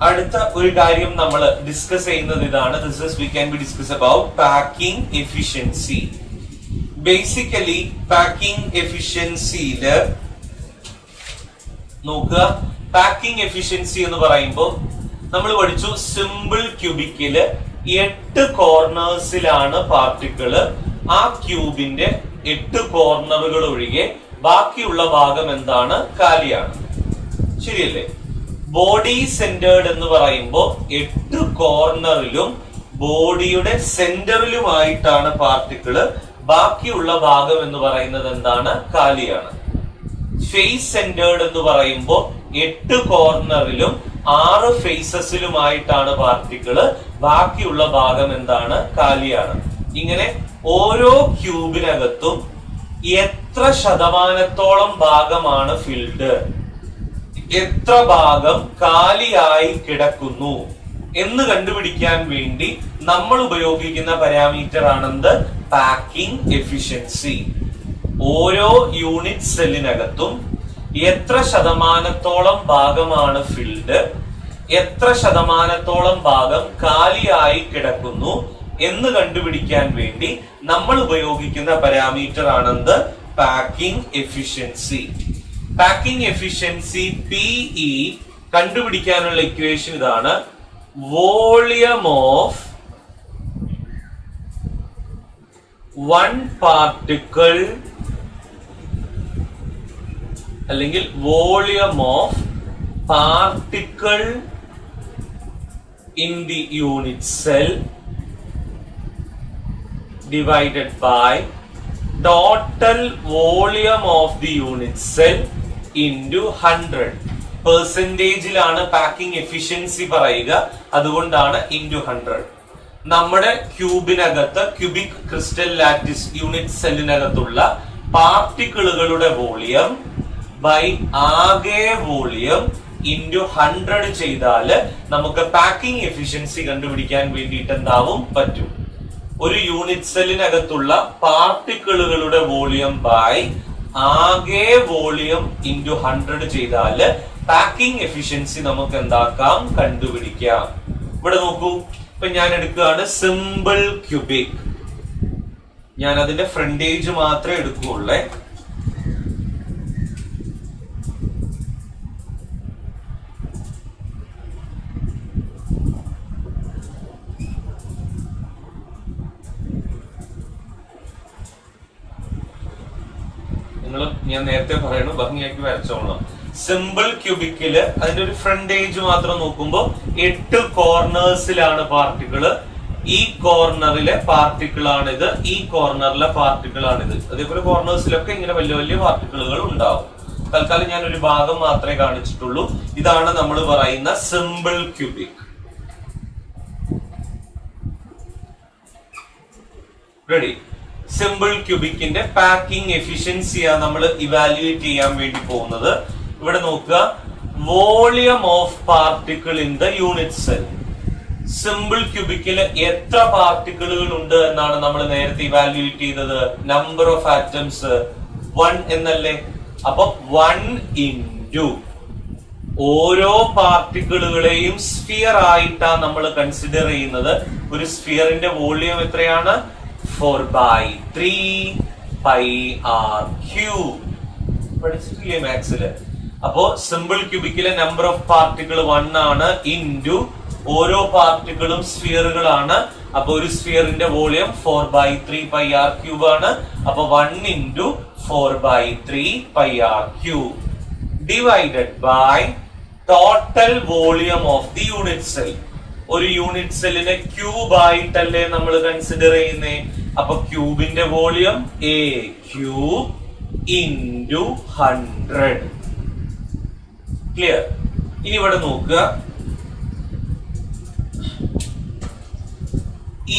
അടുത്ത ഒരു കാര്യം നമ്മൾ ഡിസ്കസ് ചെയ്യുന്നത് ഇതാണ്. This is we can be discuss about packing efficiency. Basically packing efficiency ല് നോക്കുക. പാക്കിംഗ് എഫിഷ്യൻസി എന്ന് പറയുമ്പോൾ നമ്മൾ പഠിച്ചു സിമ്പിൾ ക്യൂബിക്കില് 8 കോർണേഴ്സിലാണ് പാർട്ടിക്കിള്. ആ ക്യൂബിന്റെ 8 കോർണറുകൾ ഒഴികെ ബാക്കിയുള്ള ഭാഗം എന്താണ്? കാലിയാണ്. ശരിയല്ലേ? ബോഡി സെന്റേർഡ് എന്ന് പറയുമ്പോൾ 8 കോർണറിലും ബോഡിയുടെ സെന്ററിലുമായിട്ടാണ് പാർട്ടിക്കിള്. ബാക്കിയുള്ള ഭാഗം എന്ന് പറയുന്നത് എന്താണ്? കാലിയാണ്. ഫേസ് സെന്റേർഡ് എന്ന് പറയുമ്പോൾ 8 കോർണറിലും 6 ഫേസസിലുമായിട്ടാണ് പാർട്ടിക്കിള്. ബാക്കിയുള്ള ഭാഗം എന്താണ്? കാലിയാണ്. ഇങ്ങനെ ഓരോ ക്യൂബിനകത്തും എത്ര ശതമാനത്തോളം ഭാഗമാണ് ഫിൽഡ്, എത്ര ഭാഗം കാലിയായി കിടക്കുന്നു എന്ന് കണ്ടുപിടിക്കാൻ വേണ്ടി നമ്മൾ ഉപയോഗിക്കുന്ന പാരാമീറ്റർ ആണെന്ത്? Packing efficiency. ഓരോ യൂണിറ്റ് സെല്ലിനകത്തും എത്ര ശതമാനത്തോളം ഭാഗമാണ് ഫിൽഡ്, എത്ര ശതമാനത്തോളം ഭാഗം കാലിയായി കിടക്കുന്നു എന്ന് കണ്ടുപിടിക്കാൻ വേണ്ടി നമ്മൾ ഉപയോഗിക്കുന്ന പാരാമീറ്റർ ആണെന്ത്? Packing efficiency. Packing efficiency PE കണ്ടുപിടിക്കാനുള്ള ഇക്വേഷൻ ഇതാണ്. വോളിയം ഓഫ് വൺ പാർട്ടിക്കിൾ അല്ലെങ്കിൽ volume of particle in the unit cell divided by total volume of the unit cell into 100. പെർസെന്റേജിലാണ് പാക്കിംഗ് എഫിഷ്യൻസി പറയുക, അതുകൊണ്ടാണ് ഇൻറ്റു 100. നമ്മുടെ ക്യൂബിനകത്ത് ക്യൂബിക് ക്രിസ്റ്റൽ ലാറ്റിസ് യൂണിറ്റ് സെല്ലിനകത്തുള്ള പാർട്ടിക്കിളുകളുടെ വോളിയം ബൈ ആകെ വോളിയം ഇൻറ്റു 100 ചെയ്താല് നമുക്ക് പാക്കിംഗ് എഫിഷ്യൻസി കണ്ടുപിടിക്കാൻ വേണ്ടിയിട്ട് എന്താവും പറ്റും? ഒരു യൂണിറ്റ് സെല്ലിനകത്തുള്ള പാർട്ടിക്കിളുകളുടെ വോളിയം ബൈ ആകെ വോളിയം ഇൻറ്റു 100 ചെയ്താല് പാക്കിംഗ് എഫിഷ്യൻസി നമുക്ക് എന്താക്കാം? കണ്ടുപിടിക്കാം. ഇവിടെ നോക്കൂ, ഇപ്പൊ ഞാൻ എടുക്കുകയാണ് സിമ്പിൾ ക്യൂബിക്. ഞാൻ അതിന്റെ ഫ്രണ്ടേജ് മാത്രമേ എടുക്കുകയുള്ളേ. ഞാൻ നേരത്തെ പറയണു, ഭംഗിയാക്കി വരച്ചോളാം. സിമ്പിൾ ക്യൂബിക്കില് അതിന്റെ ഒരു ഫ്രണ്ടേജ് മാത്രം നോക്കുമ്പോൾ 8 കോർണേഴ്സിലാണ് പാർട്ടിക്കിള്. ഈ കോർണറിലെ പാർട്ടിക്കിൾ ആണിത്, ഈ കോർണറിലെ പാർട്ടിക്കിൾ ആണിത്. അതേപോലെ കോർണേഴ്സിലൊക്കെ ഇങ്ങനെ വലിയ വലിയ പാർട്ടിക്കിളുകൾ ഉണ്ടാവും. തൽക്കാലം ഞാൻ ഒരു ഭാഗം മാത്രമേ കാണിച്ചിട്ടുള്ളൂ. ഇതാണ് നമ്മൾ പറയുന്ന സിമ്പിൾ ക്യൂബിക്. റെഡി? സിമ്പിൾ ക്യൂബിക്കിന്റെ പാക്കിംഗ് എഫിഷ്യൻസിയാണ് നമ്മൾ ഇവാലുവേറ്റ് ചെയ്യാൻ വേണ്ടി പോകുന്നത്. ഇവിടെ നോക്കുക, volume of particle in the unit cell. Simple ക്യൂബിക്കില് എത്ര പാർട്ടിക്കിളുകൾ ഉണ്ട് എന്നാണ് നമ്മൾ നേരത്തെ ഇവാലുവേറ്റ് ചെയ്തത്? നമ്പർ ഓഫ് ആറ്റംസ് 1 എന്നല്ലേ? അപ്പൊ 1 ഇൻറ്റു ഓരോ പാർട്ടിക്കിളുകളെയും സ്ഫിയർ ആയിട്ടാണ് നമ്മൾ കൺസിഡർ ചെയ്യുന്നത്. ഒരു സ്ഫിയറിന്റെ വോളിയം എത്രയാണ്? 4/3πr³. പഠിച്ചിട്ടില്ലേ മാത്സില്? അപ്പോ സിമ്പിൾ ക്യൂബിക്കിലെ നമ്പർ ഓഫ് പാർട്ടിക്കിൾ 1 ആണ് ഇൻറ്റു ഓരോ പാർട്ടിക്കിളും സ്ഫിയറുകളാണ്. അപ്പൊ ഒരു സ്ഫിയറിന്റെ വോളിയം 4/3πr³ ആണ്. അപ്പൊ 1 into 4/3πr³ divided by total volume of the unit cell. ഒരു യൂണിറ്റ് സെല്ലിനെ ക്യൂബ് ആയിട്ടല്ലേ നമ്മൾ കൺസിഡർ ചെയ്യുന്നേ? അപ്പൊ ക്യൂബിന്റെ വോളിയം a³ ഇൻറ്റു 100. ക്ലിയർ? ഇനി ഇവിടെ നോക്കുക,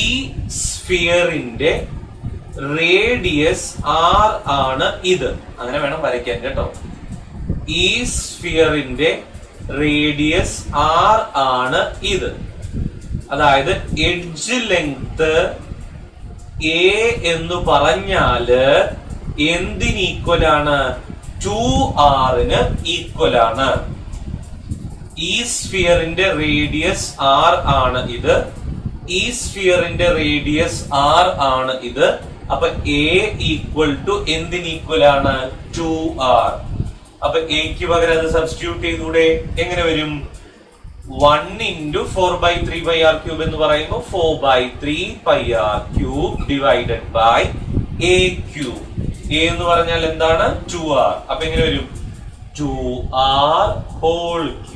ഈ സ്ഫിയറിന്റെ റേഡിയസ് r ആണ് ഇത്. അങ്ങനെ വേണം വരയ്ക്കാൻ കേട്ടോ. ഈ സ്ഫിയറിന്റെ റേഡിയസ് r ആണ് ഇത്. അതായത് എഡ്ജ് ലെങ്ത് a എന്ന് പറഞ്ഞാല് എന്തിന് ഈക്വൽ ആണ്? 2r ഈക്വൽ ആണ്. ഈ സ്ഫിയറിന്റെ റേഡിയസ് r ആണ് ഇത്. ഈ സ്ഫിയറിന്റെ റേഡിയസ് r ആണ് ഇത്. അപ്പൊ a ഈക്വൽ ടു എന്തിന് ഈക്വൽ ആണ്? 2r. അപ്പൊ എക്ക് പകരം അത് സബ്സ്റ്റിറ്റ്യൂട്ട് ചെയ്തൂടെ? എങ്ങനെ വരും? 1 ഇൻറ്റു 4/3πr³ എന്ന് പറയുമ്പോൾ 4/3πr³ divided by a³. a എന്ന് പറഞ്ഞാൽ എന്താണ്? 2r. അപ്പൊ എങ്ങനെ വരും? 2r³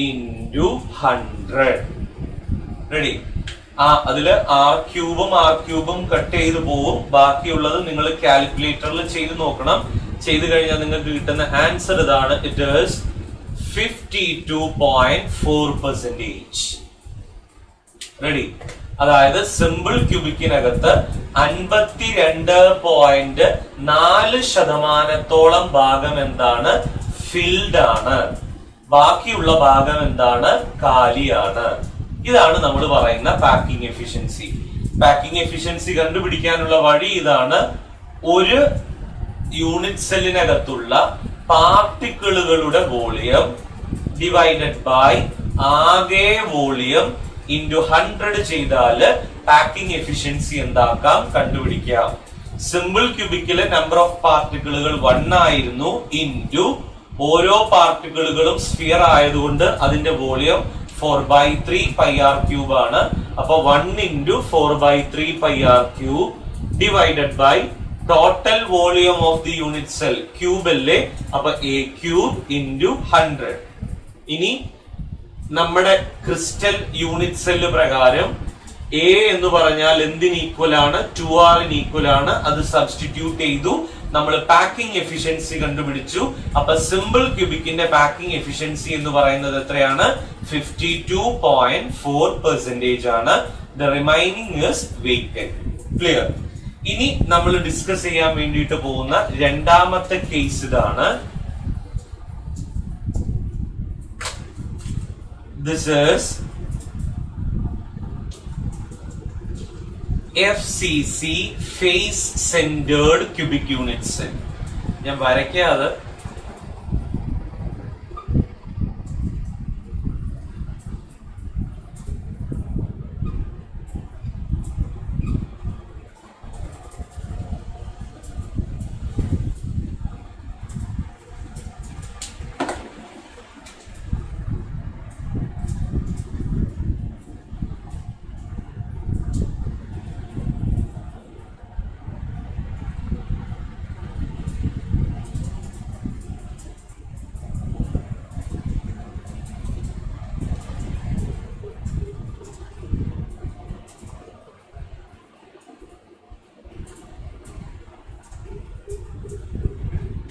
into 100. റെഡി? അതില് r³ കട്ട് ചെയ്ത് പോവും. ബാക്കിയുള്ളത് നിങ്ങൾ കാൽക്കുലേറ്ററിൽ ചെയ്ത് നോക്കണം. ചെയ്ത് കഴിഞ്ഞാൽ നിങ്ങൾക്ക് കിട്ടുന്ന ആൻസർ ഇതാണ്. It is 52.4%. റെഡി? അതായത് സിമ്പിൾ ക്യൂബിക്കിനകത്ത് 52.4% ഭാഗം എന്താണ്? ഫിൽഡ് ആണ്. ബാക്കിയുള്ള ഭാഗം എന്താണ്? കാലിയാണ്. ഇതാണ് നമ്മൾ പറയുന്ന പാക്കിംഗ് എഫിഷ്യൻസി. പാക്കിംഗ് എഫിഷ്യൻസി കണ്ടുപിടിക്കാനുള്ള വഴി ഇതാണ്. ഒരു യൂണിറ്റ് സെല്ലിനകത്തുള്ള പാർട്ടിക്കിളുകളുടെ വോളിയം ഡിവൈഡഡ് ബൈ ആകെ വോളിയം ഇൻറ്റു 100 ചെയ്താല് പാക്കിംഗ് എഫിഷ്യൻസി എന്താക്കാം? കണ്ടുപിടിക്കാം. സിമ്പിൾ ക്യൂബിക്കിലെ നമ്പർ ഓഫ് പാർട്ടിക്കിളുകൾ 1 ആയിരുന്നു ഇൻറ്റു ഓരോ പാർട്ടിക്കിളുകളും സ്ഫിയർ ആയതുകൊണ്ട് അതിന്റെ വോളിയം 4/3πr³ ആണ്. അപ്പൊ 1 into 4/3πr³ divided by total volume of the unit cell. Cube അല്ലേ? അപ്പൊ a³ ഇൻറ്റു 100. ഇനി നമ്മുടെ ക്രിസ്റ്റൽ യൂണിറ്റ് സെല്ല് പ്രകാരം a എന്ന് പറഞ്ഞാൽ എന്തിന് ഈക്വൽ ആണ്? 2r ഈക്വൽ ആണ്. അത് സബ്സ്റ്റിറ്റ്യൂട്ട് ചെയ്തു. നമ്മൾ പാക്കിംഗ് എഫിഷ്യൻസി കണ്ടുപിടിച്ചു. അപ്പൊ സിമ്പിൾ ക്യൂബിക്കിന്റെ പാക്കിംഗ് എഫിഷ്യൻസി എന്ന് പറയുന്നത് എത്രയാണ്? 52.4% ആണ്. The remaining is weighted. Clear? ഇനി നമ്മൾ ഡിസ്കസ് ചെയ്യാൻ വേണ്ടിയിട്ട് പോകുന്ന രണ്ടാമത്തെ കേസ് ഇതാണ്. This is FCC face centered cubic unit cell. ഞാൻ വരയ്ക്കാതെ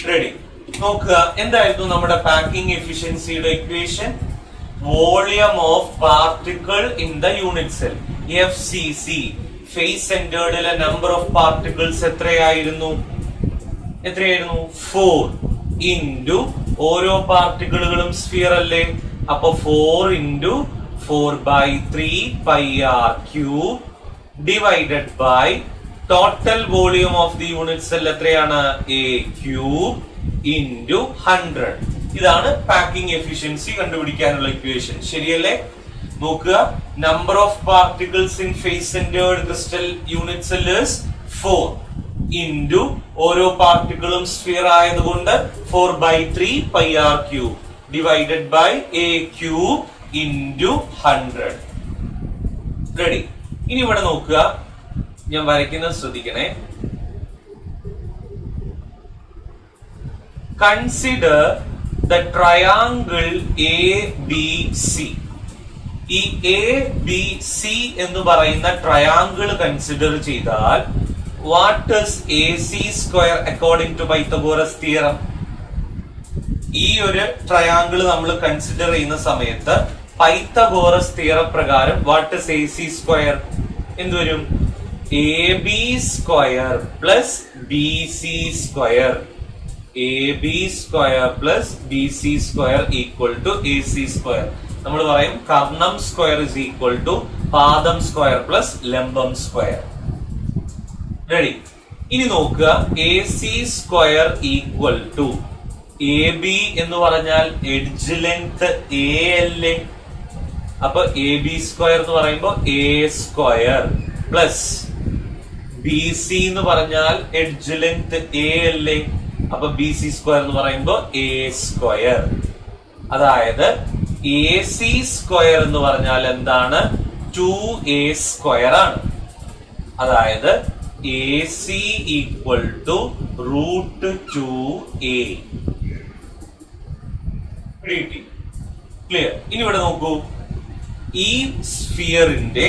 റെഡി? നോക്കുക, എന്തായിരുന്നു നമ്മുടെ പാക്കിംഗ് എഫിഷ്യൻസിയുടെ equation? Volume of particle in the unit cell, FCC, face സെന്റേർഡിലെ നമ്പർ ഓഫ് പാർട്ടിക്കിൾസ് എത്രയായിരുന്നു? 4 ഇൻറ്റു ഓരോ പാർട്ടിക്കിളുകളും സ്ഫിയർ അല്ലേ, അപ്പൊ 4 into 4/3 pi R cube divided by total volume of the unit cell എത്രയാണ്? a cube into 100. ഇതാണ് packing efficiency കണ്ടുപിടിക്കാനുള്ള equation. ശരിയല്ലേ? നോക്കുക, number of particles in face centred crystal unit cell is 4 into ഓരോ പാർട്ടിക്കിളും സ്ഫിയർ ആയതുകൊണ്ട് 4/3 pi R cube divided by a cube into 100. Ready? ഇനി ഇവിടെ നോക്കുക, ഞാൻ വരയ്ക്കുന്നത് ശ്രദ്ധിക്കണേ. Consider the triangle ABC. ഈ ABC എന്ന് പറയുന്ന ട്രയാങ്കിൾ കൺസിഡർ ചെയ്താൽ what is AC square according to Pythagoras theorem? ഈ ഒരു ട്രയാങ്കിൾ നമ്മൾ കൺസിഡർ ചെയ്യുന്ന സമയത്ത് പൈത്തഗോറസ് തിയറം പ്രകാരം വാട്ട് ഈസ് AC സ്ക്വയർ? എന്ത് വരും? AB square plus BC square. AB square plus BC square equal to AC square. നമ്മൾ പറയും കർണം സ്ക്വയർ ഇസ് ഈക്വൽ ടു പാദം സ്ക്വയർ പ്ലസ് ലംബം സ്ക്വയർ. റെഡി? ഇനി നോക്കുക, AC square equal to AB എന്ന് പറഞ്ഞാൽ എഡ്ജ് ലെങ്ത് A അല്ലേ, അപ്പൊ AB സ്ക്വയർ എന്ന് പറയുമ്പോൾ A സ്ക്വയർ പ്ലസ് BC എന്ന് പറഞ്ഞാൽ എഡ്ജ് ലെങ്ത് A അല്ലേ, അപ്പൊ BC സ്ക്വയർ എന്ന് പറയുമ്പോൾ A സ്ക്വയർ. അതായത് AC സ്ക്വയർ എന്ന് പറഞ്ഞാൽ എന്താണ്? 2A സ്ക്വയർ ആണ്. അതായത് AC equal to √2A. Clear? ഇനി ഇവിടെ നോക്കൂ, ഈ സ്ഫിയറിന്റെ,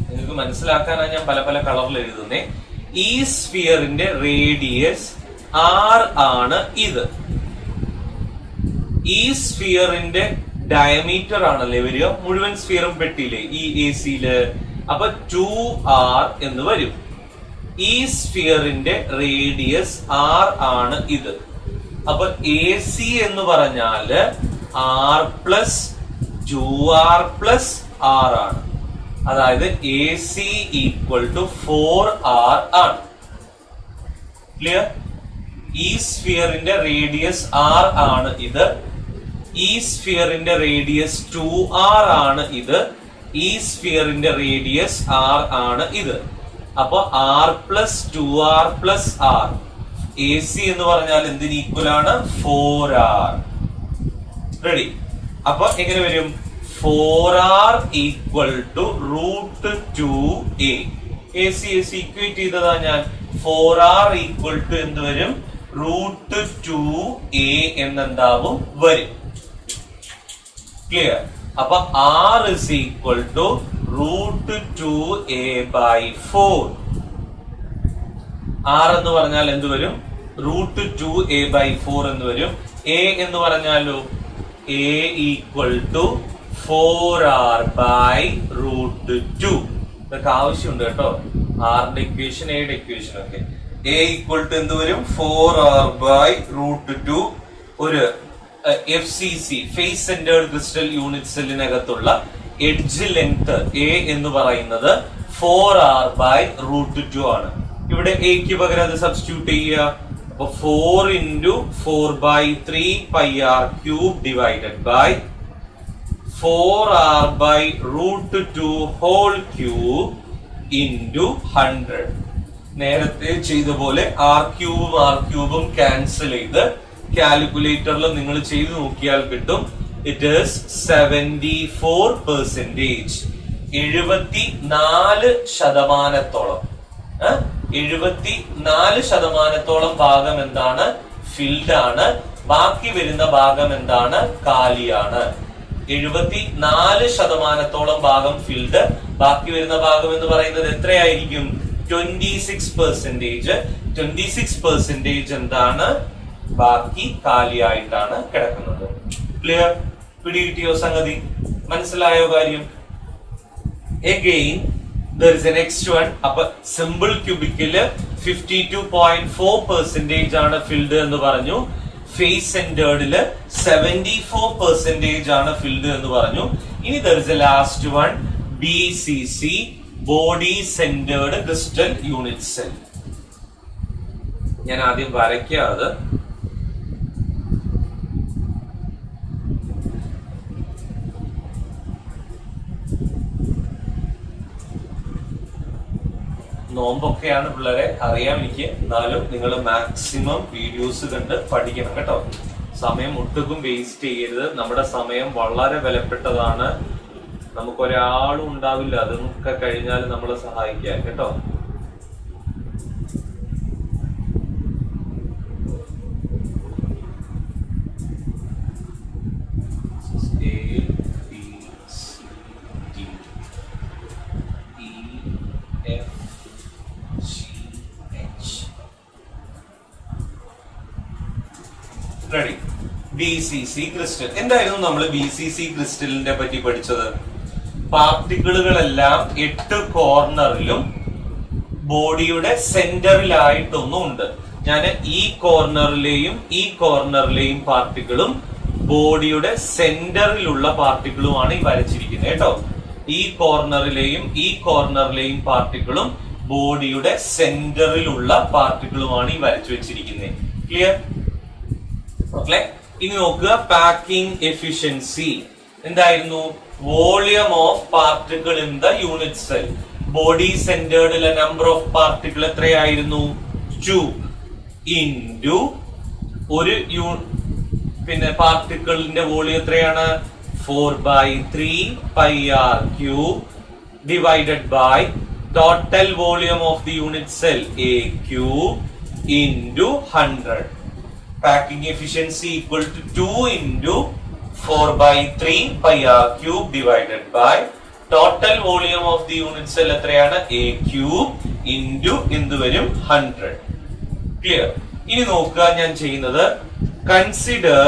നിങ്ങൾക്ക് മനസ്സിലാക്കാനാണ് ഞാൻ പല പല കളറിൽ എഴുതുന്നേ. ഈ സ്ഫിയറിന്റെ റേഡിയസ് R ആണ് ഇത്. ഈ സ്ഫിയറിന്റെ ഡയമീറ്റർ ആണല്ലേ വരിക, മുഴുവൻ സ്ഫിയറും പെട്ടിയില്ലേ ഈ AC-ല്, അപ്പൊ 2R എന്ന് വരും. ഈ സ്ഫിയറിന്റെ റേഡിയസ് R ആണ് ഇത്. അപ്പൊ AC എന്ന് പറഞ്ഞാല് R plus 2R plus R ആണ്. അതായത് AC ഈക്വൽ ടു 4R ആണ്. ക്ലിയർ? ഈ സ്ഫിയറിന്റെ റേഡിയസ് R ആണ് ഇത്. ഈ സ്ഫിയറിന്റെ റേഡിയസ് 2R ആണ് ഇത്. ഈ സ്ഫിയറിന്റെ റേഡിയസ് R ആണ് ഇത്. അപ്പൊ R plus 2R plus R. AC എന്ന് പറഞ്ഞാൽ എന്തിന് ഈക്വൽ ആണ്? 4R. റെഡി? അപ്പൊ എങ്ങനെ വരും? 4R equal to √2A. AC equate ചെയ്തതാ ഞാൻ. 4R ഈക്വൽ ടു എന്ത് വരും? √2A എന്നെന്താവും വരും. ക്ലിയർ? അപ്പൊ R is equal to √2A/4. R എന്ന് പറഞ്ഞാൽ എന്ത് വരും? √2A/4 എന്ന് വരും. A എന്ന് പറഞ്ഞാലോ A ഈക്വൽ ടു 4R/√2. ഇതൊക്കെ ആവശ്യമുണ്ട് കേട്ടോ, ആറിന്റെ ഇക്വേഷൻ എയുടെ ഇക്വേഷൻ ഒക്കെ. A ഈക്വൽ ടു എന്ത് വരും? 4R/√2. ഒരു FCC face centred crystal unit സെല്ലിനകത്തുള്ള എഡ്ജ് ലെങ്ത് A എന്ന് പറയുന്നത് 4R/√2 ആണ്. ഇവിടെ എക്ക് പകരം അത് സബ്സ്റ്റിറ്റ്യൂട്ട് ചെയ്യുക. അപ്പൊ 4 into 4/3 pi R cube divided by 4R/√2 whole cube into 100. നേരത്തെ ചെയ്ത പോലെ R ക്യൂബും ക്യാൻസൽ ചെയ്ത് കാൽക്കുലേറ്ററിൽ നിങ്ങൾ ചെയ്ത് നോക്കിയാൽ കിട്ടും. It is 74%. 74%. 74% ഭാഗം എന്താണ്? ഫിൽഡ് ആണ്. ബാക്കി വരുന്ന ഭാഗം എന്താണ്? കാലിയാണ്. 74% ഭാഗം ഫിൽഡ്, ബാക്കി വരുന്ന ഭാഗം എന്ന് പറയുന്നത് എത്രയായിരിക്കും? 26%. 26% എന്താണ്? ബാക്കി കാലിയായിട്ടാണ് കിടക്കുന്നത്. ക്ലിയർ? പിടികിട്ടിയോ സംഗതി? മനസ്സിലായോ കാര്യം? Again, there is a next one. അപ്പൊ സിമ്പിൾ ക്യൂബിക്കില് 52.4% ആണ് ഫിൽഡ് എന്ന് പറഞ്ഞു. ഫേസ് സെന്റേർഡില് 74% ആണ് ഫിൽഡ് എന്ന് പറഞ്ഞു. ഇനി there is a last one, BCC, body centred crystal unit cell. ഞാൻ ആദ്യം വരയ്ക്കാതെ നോമ്പൊക്കെയാണ് പിള്ളേരെ, അറിയാം എനിക്ക്. എന്നാലും നിങ്ങൾ മാക്സിമം വീഡിയോസ് കണ്ട് പഠിക്കണം കേട്ടോ. സമയം ഒട്ടുക്കും വേസ്റ്റ് ചെയ്യരുത്. നമ്മുടെ സമയം വളരെ വിലപ്പെട്ടതാണ്. നമുക്കൊരാളും ഉണ്ടാവില്ല അതൊക്കെ കഴിഞ്ഞാൽ നമ്മളെ സഹായിക്കാൻ കേട്ടോ. റെഡി. BCC crystal. എന്തായിരുന്നു നമ്മൾ BCC ക്രിസ്റ്റലിനെ പറ്റി പഠിച്ചത്? പാർട്ടിക്കിളുകളെല്ലാം 8 കോർണറിലും ബോഡിയുടെ സെന്ററിലായിട്ടൊന്നും ഉണ്ട്. ഞാൻ ഈ കോർണറിലെയും പാർട്ടിക്കിളും ബോഡിയുടെ സെന്ററിലുള്ള പാർട്ടിക്കിളുമാണ് ഈ വരച്ചിരിക്കുന്നത് കേട്ടോ. ഈ കോർണറിലെയും പാർട്ടിക്കിളും ബോഡിയുടെ സെന്ററിലുള്ള പാർട്ടിക്കിളുമാണ് ഈ വരച്ചു വെച്ചിരിക്കുന്നത്. ക്ലിയർ? ഓക്കെ. ഇനി നോക്കുക, പാക്കിംഗ് എഫിഷ്യൻസി എന്തായിരുന്നു? Volume of particle in the unit cell. Body സെന്റേർഡിലെ നമ്പർ ഓഫ് പാർട്ടിക്കിൾ എത്രയായിരുന്നു? 2 ഇൻറ്റു ഒരു പിന്നെ പാർട്ടിക്കിളിന്റെ വോളിയം എത്രയാണ്? 4/3 πr³ divided by total volume of the unit cell A³ into 100. Packing efficiency equal to 2 into 4/3 πr³ divided by total volume of the unit cell എത്രയാണ്? A³ into എന്ത് വരും? 100. Clear? ഇനി നോക്കുക ഞാൻ ചെയ്യുന്നത്, കൺസിഡർ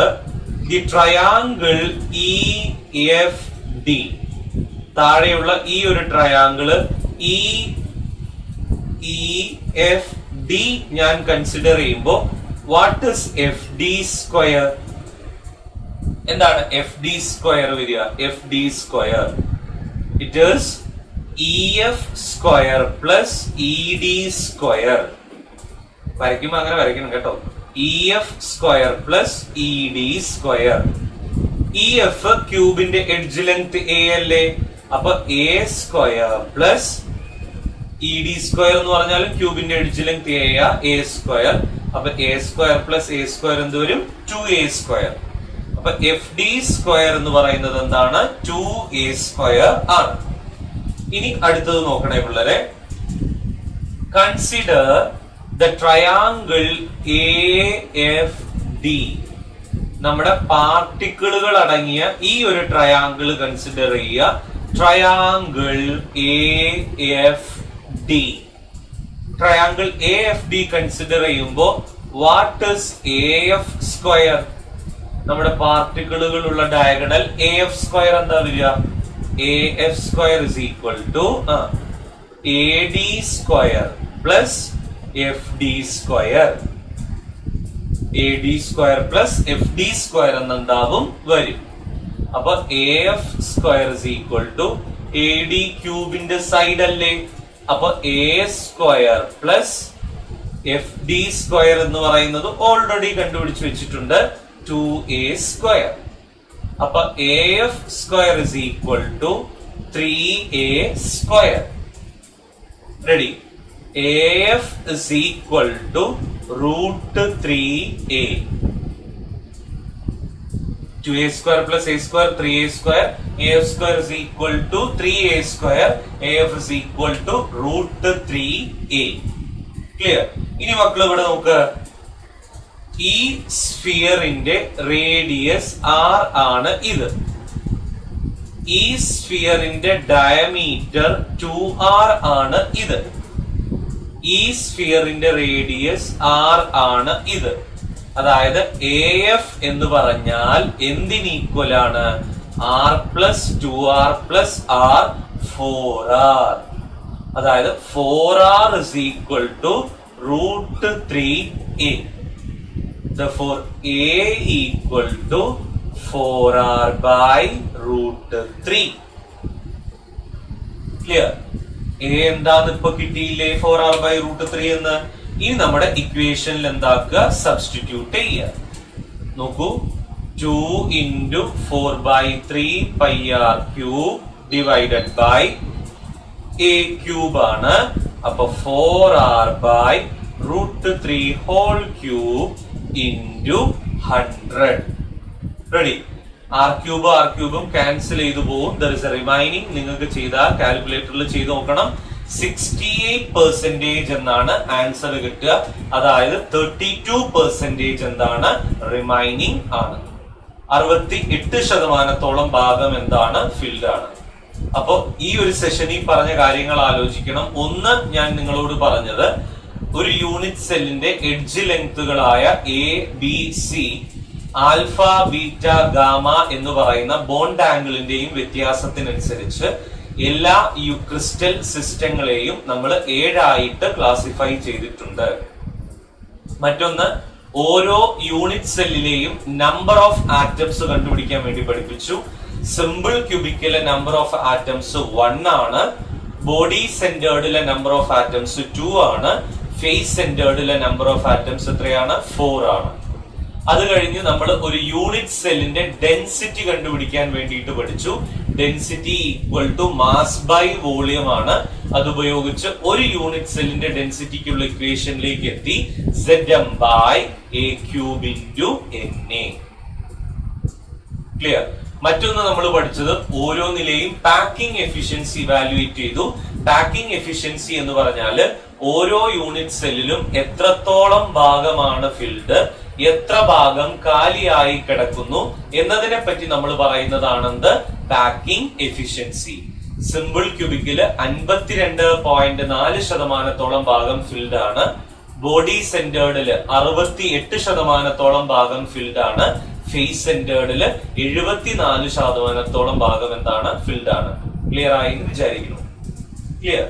ദി ട്രയാങ്കിൾ EFD. താഴെയുള്ള ഈ ഒരു ട്രയാങ്കിള് EFD ഞാൻ കൺസിഡർ ചെയ്യുമ്പോൾ what is FD square? എന്താണ് FD square വരിക? FD square, it is EF square plus ED square. വരയ്ക്കുമ്പോൾ അങ്ങനെ വരയ്ക്കണം കേട്ടോ. EF square plus ED square. EF ക്യൂബിന്റെ എഡ്ജ് ലെങ്ത് A അല്ലേ? അപ്പൊ A square plus ED square എന്ന് പറഞ്ഞാലും ക്യൂബിന്റെ എഡ്ജ് ലെങ്ത് A square. അപ്പൊ A square plus A square എന്ത് വരും? 2A square. അപ്പൊ FD square എന്ന് പറയുന്നത് എന്താണ്? 2A square ആണ്. ഇനി അടുത്തത് നോക്കണേ പിള്ളേരെ. Consider the triangle AFD. നമ്മുടെ പാർട്ടിക്കിളുകൾ അടങ്ങിയ ഈ ഒരു ട്രയാങ്കിൾ കൺസിഡർ ചെയ്യുക. Triangle AFD. Triangle AFD consider ചെയ്യുമ്പോൾ വാട്ട് ഇസ് AF സ്ക്വയർ? നമ്മുടെ പാർട്ടിക്കിളുകളുള്ള ഡയഗണൽ AF സ്ക്വയർ എന്താ വരിക? AF square is equal to AD square plus FD square. AD square plus FD square എന്നെന്താവും വരും. അപ്പൊ AF square is equal to AD ക്യൂബിന്റെ side അല്ലേ? അപ്പൊ A square plus FD square എന്ന് പറയുന്നത് ഓൾറെഡി കണ്ടുപിടിച്ച് വെച്ചിട്ടുണ്ട്, 2A സ്ക്വയർ. അപ്പൊ AF square is equal to 3A square. Ready? AF is equal to √3A. 2A square plus A square 3A square. AF square is equal to 3A square. AF is equal to √3A. Clear? ഇനി മക്കള് ഇവിടെ നോക്ക്, ഈ സ്ഫിയറിന്റെ radius R ആണ് ഇത്. ഈ സ്ഫിയറിന്റെ diameter 2R ആണ് ഇത്. ഈ സ്ഫിയറിന്റെ റേഡിയസ് R ആണ് ഇത്. അതായത് AF എന്ന് പറഞ്ഞാൽ എന്തിന് ഈക്വൽ ആണ്? R plus 2R plus R 4r. അതായത് 4r is equal to root 3a. Therefore a equal to 4r by root 3. Clear? a എന്താന്ന് ഇപ്പൊ കിട്ടിയില്ലേ 4r by root 3 എന്ന്. ഇനി നമ്മുടെ ഇക്വേഷനിൽ എന്താക്കുക, സബ്സ്റ്റിറ്റ്യൂട്ട് ചെയ്യുക. നോക്കൂ, 2 into 4 by 3 pi r cube divided by a cube ആണ്. അപ്പൊ 4r by root 3 whole cube into 100. Ready? r ക്യൂബും cancel ചെയ്തു പോകും. There is A remaining. നിങ്ങൾക്ക് ചെയ്താൽ കാൽക്കുലേറ്ററിൽ ചെയ്ത് നോക്കണം. 68% എന്നാണ് ആൻസർ കിട്ടുക. അതായത് 32% എന്താണ് റിമൈനിങ് ആണ്. 68% ഭാഗം എന്താണ് ഫിൽഡ് ആണ്. അപ്പോ ഈ ഒരു സെഷനിൽ പറഞ്ഞ കാര്യങ്ങൾ ആലോചിക്കണം. ഒന്ന്, ഞാൻ നിങ്ങളോട് പറഞ്ഞത് ഒരു യൂണിറ്റ് സെല്ലിന്റെ എഡ്ജ് ലെങ്തുകളായ A B C alpha beta gamma എന്ന് പറയുന്ന ബോണ്ട് ആംഗിളിന്റെയും വ്യത്യാസത്തിനനുസരിച്ച് എല്ലാ ക്രിസ്റ്റൽ സിസ്റ്റങ്ങളെയും നമ്മൾ 7 ആയിട്ട് ക്ലാസിഫൈ ചെയ്തിട്ടുണ്ട്. മറ്റൊന്ന്, ഓരോ യൂണിറ്റ് സെല്ലിലെയും നമ്പർ ഓഫ് ആറ്റംസ് കണ്ടുപിടിക്കാൻ വേണ്ടി പഠിപ്പിച്ചു. സിമ്പിൾ ക്യൂബിക്കിലെ നമ്പർ ഓഫ് ആറ്റംസ് 1 ആണ്. ബോഡി സെന്റേർഡിലെ നമ്പർ ഓഫ് ആറ്റംസ് 2 ആണ്. ഫേസ് സെന്റേർഡിലെ നമ്പർ ഓഫ് ആറ്റംസ് എത്രയാണ്? 4 ആണ്. അത് കഴിഞ്ഞ് നമ്മൾ ഒരു യൂണിറ്റ് സെല്ലിന്റെ ഡെൻസിറ്റി കണ്ടുപിടിക്കാൻ വേണ്ടിയിട്ട് പഠിച്ചു. Density equal to mass by volume ആണ്. അതുപയോഗിച്ച് ഒരു യൂണിറ്റ് സെല്ലിന്റെ ഡെൻസിറ്റിക്കുള്ള ഇക്വേഷനിലേക്ക് എത്തി. Zm by a cube into Na. Clear? മറ്റൊന്ന് നമ്മൾ പഠിച്ചത് ഓരോന്നിലെയും പാക്കിംഗ് എഫിഷ്യൻസി ഇവാലുവേറ്റ് ചെയ്തു. പാക്കിംഗ് എഫിഷ്യൻസി എന്ന് പറഞ്ഞാല് ഓരോ യൂണിറ്റ് സെല്ലിലും എത്രത്തോളം ഭാഗമാണ് ഫിൽഡ്, എത്ര ഭാഗം കാലിയായി കിടക്കുന്നു എന്നതിനെ പറ്റി നമ്മൾ പറയുന്നതാണെന്ത് പാക്കിംഗ് എഫിഷ്യൻസി. സിമ്പിൾ ക്യൂബിക്കില് 52.4% ഭാഗം ഫിൽഡ് ആണ്. ബോഡി സെന്റേർഡില് 68% ഭാഗം ഫിൽഡ് ആണ്. ഫേസ് സെന്റേർഡില് 74% ഭാഗം എന്താണ് ഫിൽഡ് ആണ്. ക്ലിയർ ആയി എന്ന് വിചാരിക്കുന്നു. ക്ലിയർ?